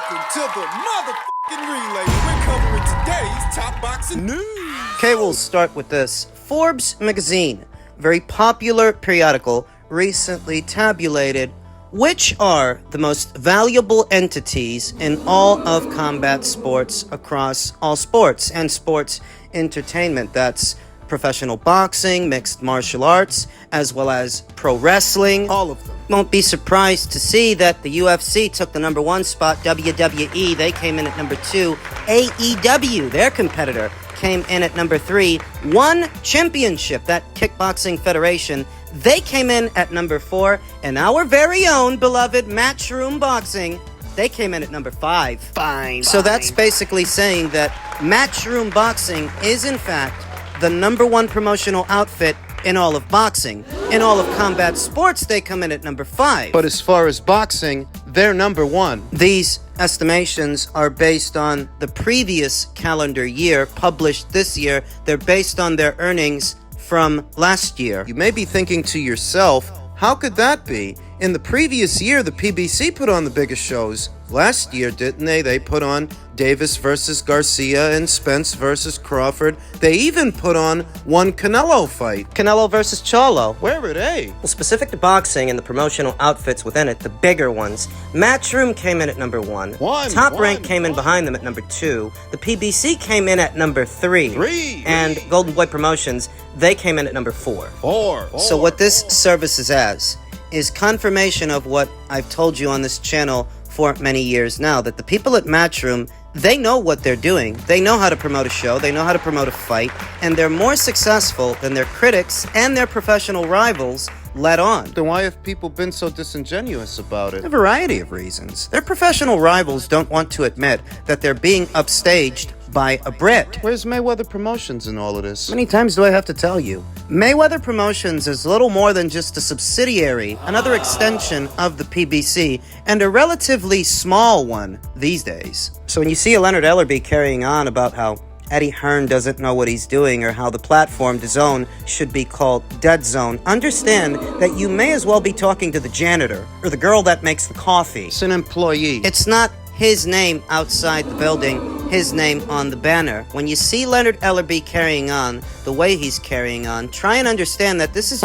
Welcome to the motherfucking relay. We're covering today's top boxing news. Okay, we'll start with this. Forbes magazine, very popular periodical, recently tabulated which are the most valuable entities in all of combat sports across all sports and sports entertainment. That's professional boxing, mixed martial arts, as well as pro wrestling. All of them. Won't be surprised to see that the UFC took the number 1 spot. WWE, they came in at number 2. AEW, their competitor, came in at number 3. One Championship, that kickboxing federation, they came in at number 4. And our very own beloved Matchroom Boxing, they came in at number 5. So that's basically saying that Matchroom Boxing is in fact the number 1 promotional outfit in all of boxing. In all of combat sports, they come in at number 5. But as far as boxing, they're number 1. These estimations are based on the previous calendar year, published this year. They're based on their earnings from last year. You may be thinking to yourself, how could that be? In the previous year, the PBC put on the biggest shows. Last year, didn't they? They put on Davis versus Garcia and Spence versus Crawford. They even put on one Canelo fight. Canelo versus Charlo. Where were they? Well, specific to boxing and the promotional outfits within it, the bigger ones, Matchroom came in at number 1. Top Rank came in behind them at number 2. The PBC came in at number 3. And Golden Boy Promotions, they came in at number 4. So what this services as is confirmation of what I've told you on this channel for many years now, that the people at Matchroom, they know what they're doing. They know how to promote a show, they know how to promote a fight, and they're more successful than their critics and their professional rivals let on. Then why have people been so disingenuous about it? A variety of reasons. Their professional rivals don't want to admit that they're being upstaged by a Brit. Where's Mayweather Promotions in all of this? How many times do I have to tell you? Mayweather Promotions is little more than just a subsidiary, another extension of the PBC, and a relatively small one these days. So when you see a Leonard Ellerby carrying on about how Eddie Hearn doesn't know what he's doing, or how the platform, DAZN, should be called Dead Zone, understand that you may as well be talking to the janitor, or the girl that makes the coffee. It's an employee. It's not his name outside the building, his name on the banner. When you see Leonard Ellerby carrying on the way he's carrying on, try and understand that this is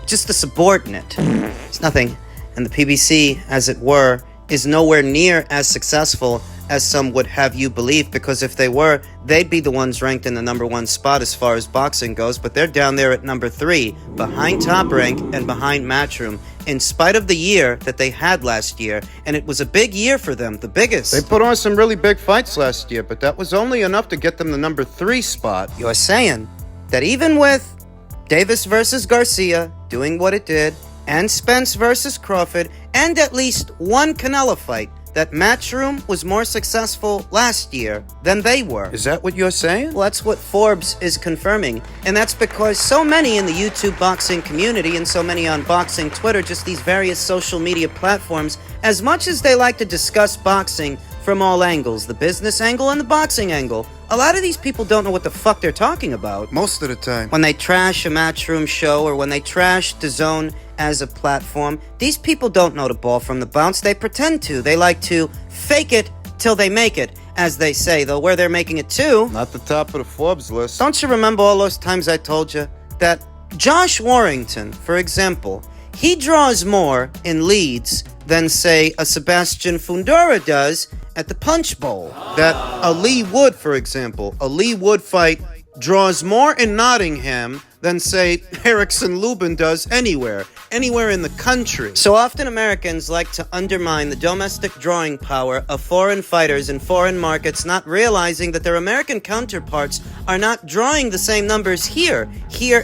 just a subordinate. It's nothing. And the PBC, as it were, is nowhere near as successful as some would have you believe, because if they were, they'd be the ones ranked in the number 1 spot as far as boxing goes, but they're down there at number 3, behind Top Rank and behind Matchroom, in spite of the year that they had last year, and it was a big year for them, the biggest. They put on some really big fights last year, but that was only enough to get them the number 3 spot. You're saying that even with Davis versus Garcia doing what it did, and Spence versus Crawford, and at least one Canelo fight, that Matchroom was more successful last year than they were. Is that what you're saying? Well, that's what Forbes is confirming. And that's because so many in the YouTube boxing community and so many on boxing Twitter, just these various social media platforms, as much as they like to discuss boxing from all angles, the business angle and the boxing angle, a lot of these people don't know what the fuck they're talking about. Most of the time. When they trash a Matchroom show, or when they trash DAZN as a platform, these people don't know the ball from the bounce. They pretend to. They like to fake it till they make it, as they say, though where they're making it to. Not the top of the Forbes list. Don't you remember all those times I told you that Josh Warrington, for example, he draws more in leads than, say, a Sebastian Fundora does at the Punch Bowl? That a Lee Wood, for example, a Lee Wood fight draws more in Nottingham than, say, Erickson Lubin does anywhere in the country. So often Americans like to undermine the domestic drawing power of foreign fighters in foreign markets, not realizing that their American counterparts are not drawing the same numbers here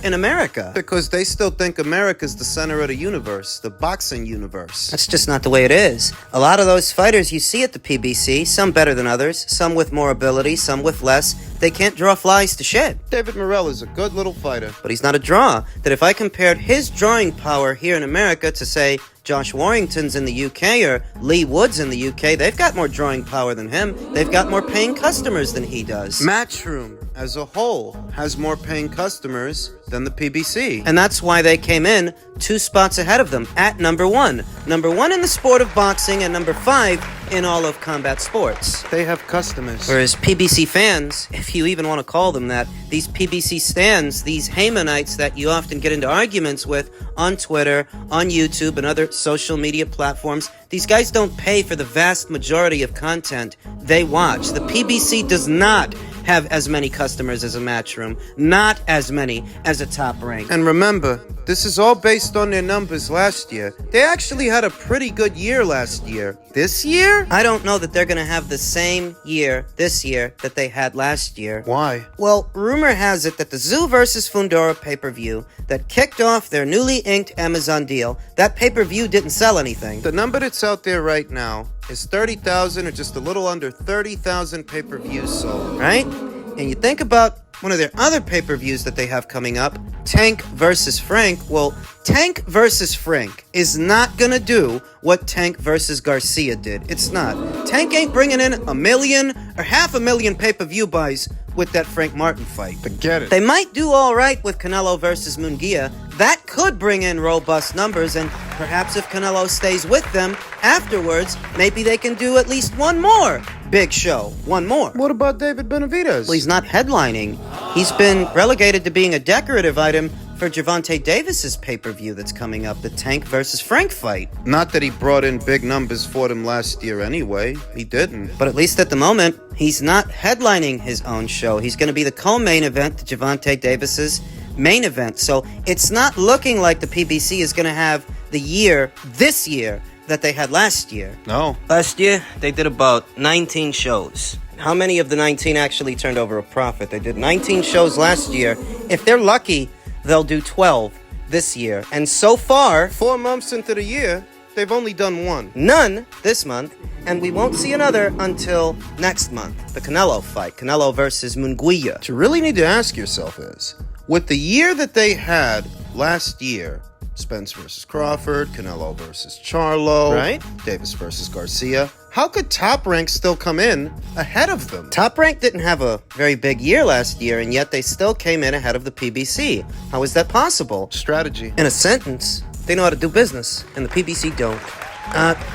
in America. Because they still think America's the center of the universe, the boxing universe. That's just not the way it is. A lot of those fighters you see at the PBC, some better than others, some with more ability, some with less, they can't draw flies to shit. David Morrell is a good little fighter. But he's not a draw. That if I compared his drawing power here in America to, say, Josh Warrington's in the UK or Lee Wood's in the UK, they've got more drawing power than him. They've got more paying customers than he does. Matchroom, as a whole, has more paying customers than the PBC. And that's why they came in 2 spots ahead of them at number 1. Number 1 in the sport of boxing and number 5 in all of combat sports. They have customers. Whereas PBC fans, if you even want to call them that, these PBC stans, these Haymanites that you often get into arguments with on Twitter, on YouTube, and other social media platforms, these guys don't pay for the vast majority of content they watch. The PBC does not have as many customers as a Matchroom, not as many as a Top Rank. And remember, this is all based on their numbers last year. They actually had a pretty good year last year. This year? I don't know that they're going to have the same year this year that they had last year. Why? Well, rumor has it that the Zoo vs. Fundora pay-per-view that kicked off their newly inked Amazon deal, that pay-per-view didn't sell anything. The number that's out there right now is 30,000 or just a little under 30,000 pay-per-views sold. Right? And you think about one of their other pay-per-views that they have coming up, Tank versus Frank. Well, Tank versus Frank is not gonna do what Tank versus Garcia did. It's not. Tank ain't bringing in 1 million or 500,000 pay-per-view buys with that Frank Martin fight. Forget it. They might do all right with Canelo versus Munguia. That could bring in robust numbers, and perhaps if Canelo stays with them afterwards, maybe they can do at least one more big show. One more. What about David Benavidez? Well, he's not headlining. He's been relegated to being a decorative item for Gervonta Davis's pay-per-view that's coming up, the Tank versus Frank fight. Not that he brought in big numbers for them last year anyway. He didn't. But at least at the moment, he's not headlining his own show. He's going to be the co-main event to Gervonta Davis's main event. So it's not looking like the PBC is going to have the year, this year, that they had last year. No. Last year, they did about 19 shows. How many of the 19 actually turned over a profit? They did 19 shows last year. If they're lucky, they'll do 12 this year. And so far, 4 months into the year, they've only done one. none this month, and we won't see another until next month. The Canelo fight, Canelo versus Munguia. What you really need to ask yourself is, with the year that they had last year, Spence versus Crawford, Canelo versus Charlo, Right. Davis versus Garcia, how could Top Rank still come in ahead of them? Top Rank didn't have a very big year last year, and yet they still came in ahead of the PBC. How is that possible? Strategy. In a sentence, they know how to do business, and the PBC don't.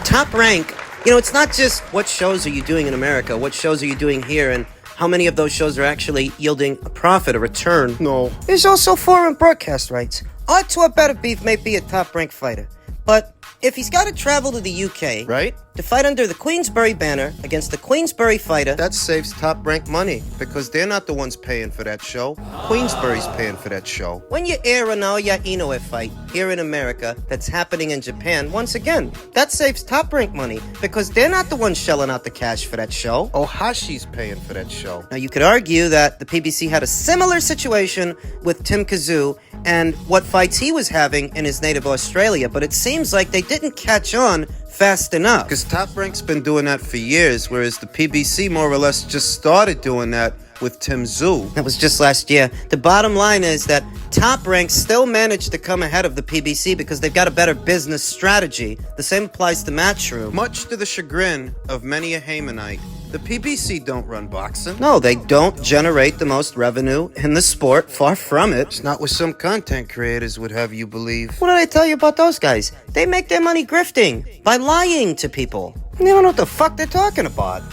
Top Rank, it's not just what shows are you doing in America, what shows are you doing here, and how many of those shows are actually yielding a profit, a return. No. There's also foreign broadcast rights. Artur Beterbiev may be a top-ranked fighter, but if he's got to travel to the UK, Right? to fight under the Queensberry banner against the Queensberry fighter, That saves Top Rank money, because they're not the ones paying for that show. Queensbury's paying for that show. when you air an Naoya Inoue fight here in America that's happening in Japan, once again, that saves Top Rank money because they're not the ones shelling out the cash for that show. Ohashi's paying for that show. Now, you could argue that the PBC had a similar situation with Tim Kazoo and what fights he was having in his native Australia, but it seems like they didn't catch on fast enough. Because Top Rank's been doing that for years, whereas the PBC more or less just started doing that with Tim Zhu. That was just last year. The bottom line is that Top Rank still managed to come ahead of the PBC because they've got a better business strategy. The same applies to Matchroom. Much to the chagrin of many a Haymanite, the PBC don't run boxing. No, they don't generate the most revenue in the sport. Far from it. It's not what some content creators would have you believe. What did I tell you about those guys? They make their money grifting by lying to people. They don't know what the fuck they're talking about.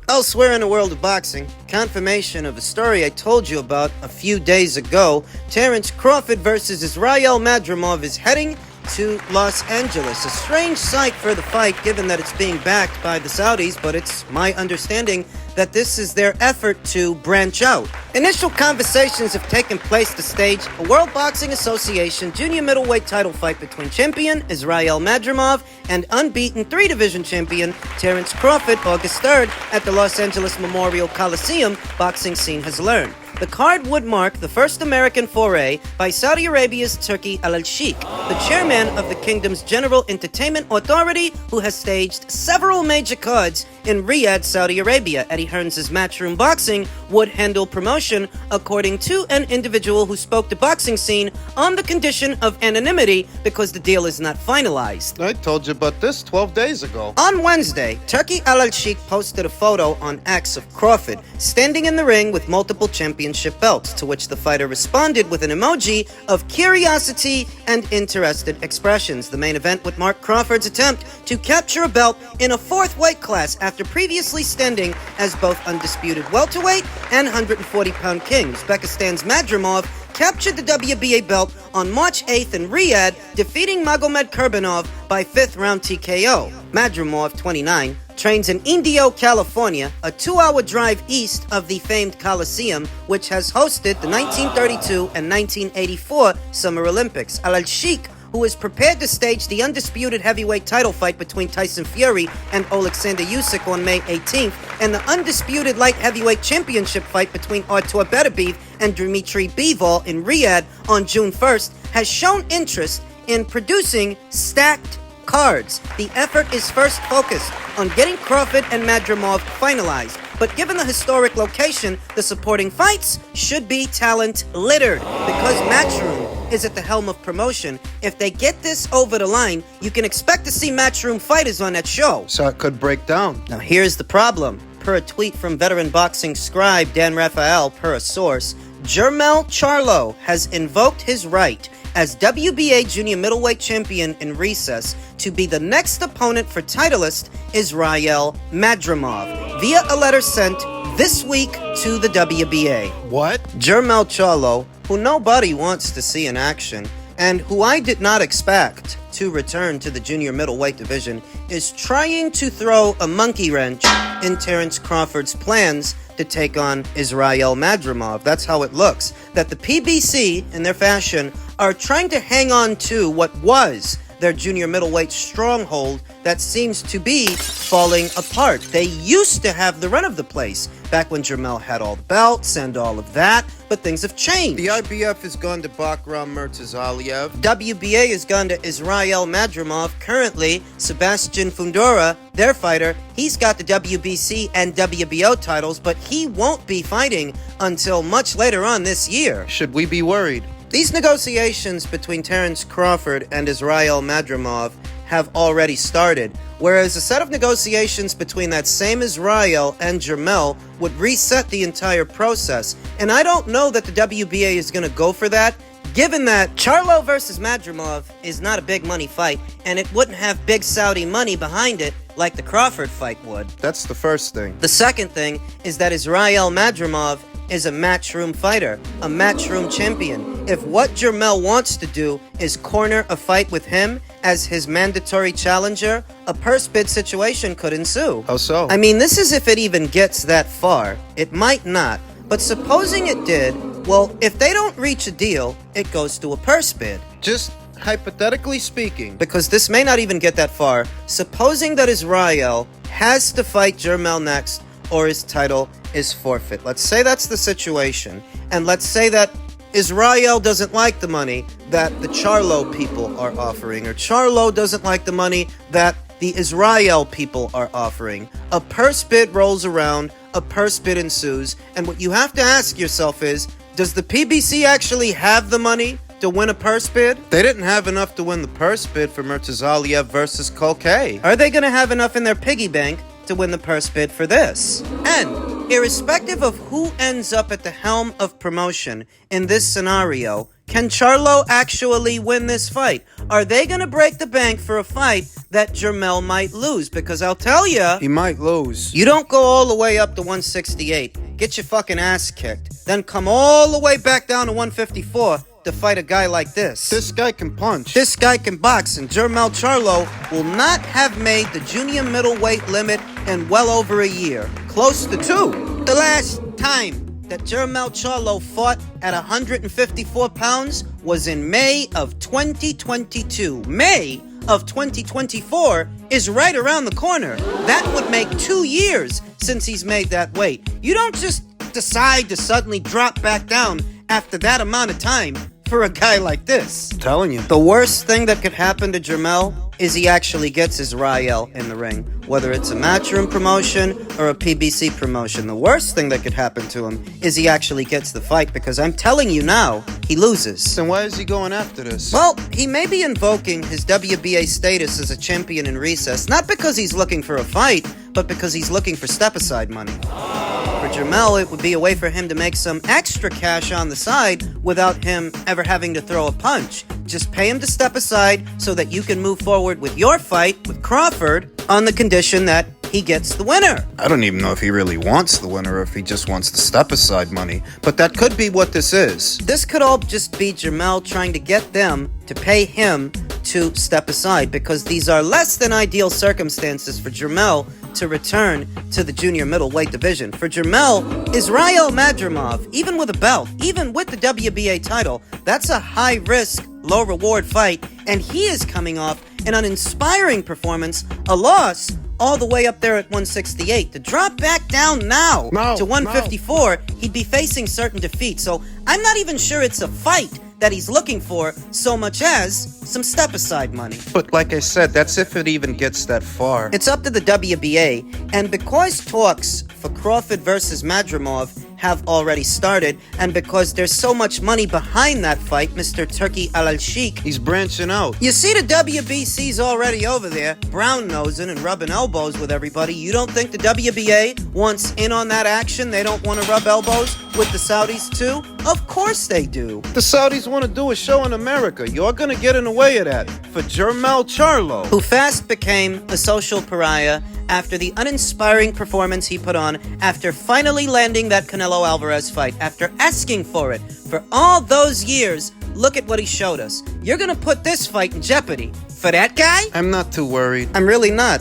Elsewhere in the world of boxing, confirmation of a story I told you about a few days ago, Terence Crawford versus Israel Madrimov is heading to Los Angeles. A strange sight for the fight given that it's being backed by the Saudis, but it's my understanding that this is their effort to branch out. Initial conversations have taken place to stage a World Boxing Association junior middleweight title fight between champion Israel Madrimov and unbeaten 3-division champion Terence Crawford August 3rd at the Los Angeles Memorial Coliseum, boxing scene has learned. The card would mark the first American foray by Saudi Arabia's Turki Al-Sheikh, the chairman of the kingdom's General Entertainment Authority, who has staged several major cards in Riyadh, Saudi Arabia. Eddie Hearns' Matchroom Boxing would handle promotion, according to an individual who spoke to Boxing Scene on the condition of anonymity because the deal is not finalized. I told you about this 12 days ago. On Wednesday, Turki Al-Sheikh posted a photo on X of Crawford standing in the ring with multiple championship belts, to which the fighter responded with an emoji of curiosity and interested expressions. The main event would mark Crawford's attempt to capture a belt in a fourth weight class after previously standing as both undisputed welterweight and 140-pound king. Uzbekistan's Madrimov captured the WBA belt on March 8th in Riyadh, defeating Magomed Kurbanov by 5th round TKO. Madrimov, 29, trains in Indio, California, a 2-hour drive east of the famed Coliseum, which has hosted the 1932 and 1984 Summer Olympics. Al-Sheikh, who is prepared to stage the undisputed heavyweight title fight between Tyson Fury and Alexander Usyk on May 18th, and the undisputed light heavyweight championship fight between Artur Beterbiev and Dmitry Bivol in Riyadh on June 1st, has shown interest in producing stacked cards. The effort is first focused on getting Crawford and Madrimov finalized, but given the historic location, the supporting fights should be talent littered. Because Matchroom is at the helm of promotion, if they get this over the line, you can expect to see Matchroom fighters on that show. So it could break down. Now here's the problem. Per a tweet from veteran boxing scribe Dan Rafael, per a source, Jermell Charlo has invoked his right as WBA junior middleweight champion in recess to be the next opponent for titleist Israel Madrimov via a letter sent this week to the WBA. What? Jermell Charlo, who nobody wants to see in action, and who I did not expect to return to the junior middleweight division, is trying to throw a monkey wrench in Terence Crawford's plans to take on Israel Madrimov. That's how it looks. That the PBC, in their fashion, are trying to hang on to what was their junior middleweight stronghold that seems to be falling apart. They used to have the run of the place back when Jermell had all the belts and all of that, but things have changed. The IBF has gone to Bakram Murtazaliev. WBA has gone to Israel Madrimov. Currently, Sebastian Fundora, their fighter, he's got the WBC and WBO titles, but he won't be fighting until much later on this year. Should we be worried? These negotiations between Terence Crawford and Israel Madrimov have already started, whereas a set of negotiations between that same Israel and Jermell would reset the entire process. And I don't know that the WBA is going to go for that, given that Charlo versus Madrimov is not a big money fight, and it wouldn't have big Saudi money behind it like the Crawford fight would. That's the first thing. The second thing is that Israel Madrimov is a Matchroom fighter, a Matchroom champion. If what Jermell wants to do is corner a fight with him as his mandatory challenger, a purse bid situation could ensue. How so? I mean, this is if it even gets that far. It might not. But supposing it did, well, if they don't reach a deal, it goes to a purse bid. Just hypothetically speaking. Because this may not even get that far. Supposing that Israel has to fight Jermell next, or his title is forfeit. Let's say that's the situation. And let's say that Israel doesn't like the money that the Charlo people are offering, or Charlo doesn't like the money that the Israel people are offering. A purse bid rolls around, a purse bid ensues, and what you have to ask yourself is, does the PBC actually have the money to win a purse bid? They didn't have enough to win the purse bid for Murtazaliev versus Kolkay. Are they going to have enough in their piggy bank to win the purse bid for this? And irrespective of who ends up at the helm of promotion in this scenario, can Charlo actually win this fight? Are they going to break the bank for a fight that Jermell might lose? Because I'll tell you, He might lose. you don't go all the way up to 168, get your fucking ass kicked, then come all the way back down to 154 to fight a guy like this. This guy can punch. This guy can box, and Jermell Charlo will not have made the junior middleweight limit in well over a year. Close to 2. The last time that Jermell Charlo fought at 154 pounds was in May of 2022. May of 2024 is right around the corner. That would make 2 years since he's made that weight. You don't just decide to suddenly drop back down after that amount of time for a guy like this. Telling you. The worst thing that could happen to Jermel is he actually gets his Rael in the ring, whether it's a Matchroom promotion or a PBC promotion. The worst thing that could happen to him is he actually gets the fight, because I'm telling you now, he loses. Then why is he going after this? Well, he may be invoking his WBA status as a champion in recess, not because he's looking for a fight, but because he's looking for step-aside money. For Jermel, it would be a way for him to make some extra cash on the side without him ever having to throw a punch. Just pay him to step aside so that you can move forward with your fight with Crawford on the condition that he gets the winner. I don't even know if he really wants the winner or if he just wants the step-aside money. But that could be what this is. This could all just be Jermel trying to get them to pay him to step aside, because these are less than ideal circumstances for Jermel to return to the junior middleweight division. For Jermel, Israel Madrimov, even with a belt, even with the WBA title, that's a high-risk, low-reward fight, and he is coming off an uninspiring performance, a loss, all the way up there at 168. To drop back down now to 154, he'd be facing certain defeat. So I'm not even sure it's a fight that he's looking for so much as some step-aside money. But like I said, that's if it even gets that far. It's up to the WBA, and because talks for Crawford versus Madrimov have already started, and because there's so much money behind that fight, Mr. Turkey Al-Sheikh, He's branching out. you see the WBC's already over there, brown-nosing and rubbing elbows with everybody. You don't think the WBA wants in on that action? They don't want to rub elbows with the Saudis too? Of course they do. The Saudis want to do a show in America. You're going to get in the way of that. For Jermel Charlo. Who fast became a social pariah after the uninspiring performance he put on, after finally landing that Canelo Alvarez fight, after asking for it for all those years. Look at what he showed us. You're gonna put this fight in jeopardy for that guy? I'm not too worried. I'm really not.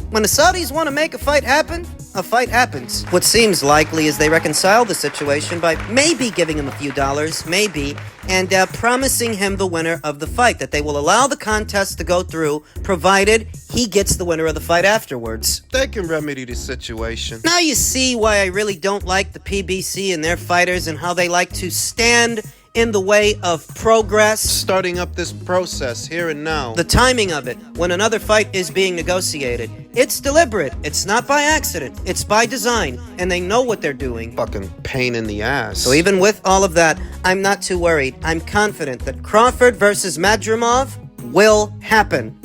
When the Saudis want to make a fight happen, a fight happens. What seems likely is they reconcile the situation by maybe giving him a few dollars, maybe, and promising him the winner of the fight, that they will allow the contest to go through, provided he gets the winner of the fight afterwards. They can remedy the situation. Now you see why I really don't like the PBC and their fighters, and how they like to stand in the way of progress. Starting up this process here and now. The timing of it, when another fight is being negotiated, it's deliberate. It's not by accident. It's by design, and they know what they're doing. Fucking pain in the ass. So even with all of that, I'm not too worried. I'm confident that Crawford versus Madrimov will happen.